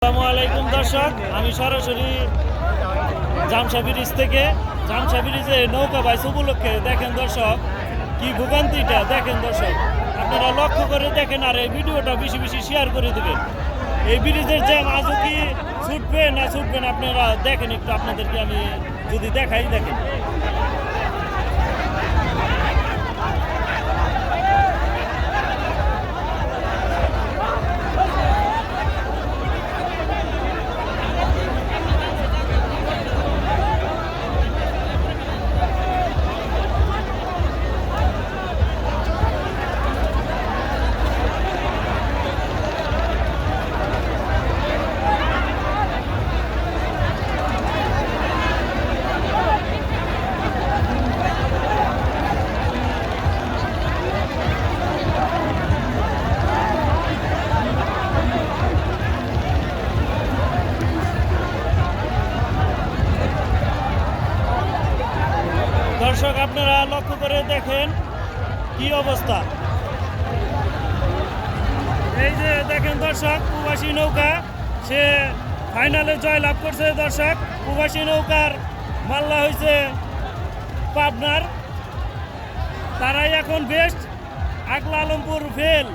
আসসালামু আলাইকুম দর্শক, আমি সরাসরি জামশা ব্রিজ থেকে জামশা ব্রিজে নৌকা বাইচ উপলক্ষে দেখেন দর্শক কি ভোগান্তিটা দেখেন দর্শক, আপনারা লক্ষ্য করে দেখেন আর এই ভিডিওটা বেশি বেশি শেয়ার করে দেবেন। এই ব্রিজের জ্যাম আজও কি ছুটবে না ছুটবে না আপনারা দেখেন, একটু আপনাদেরকে আমি যদি দেখাই দেখেন। দর্শক আপনারা লক্ষ্য করে দেখেন কি অবস্থা। এই যে দেখেন দর্শক, প্রবাসী নৌকা সে ফাইনালে জয় লাভ করছে। দর্শক, প্রবাসী নৌকার মাল্লা হয়েছে পাবনার, তারাই এখন বেস্ট। আকলা আলমপুর ফেল।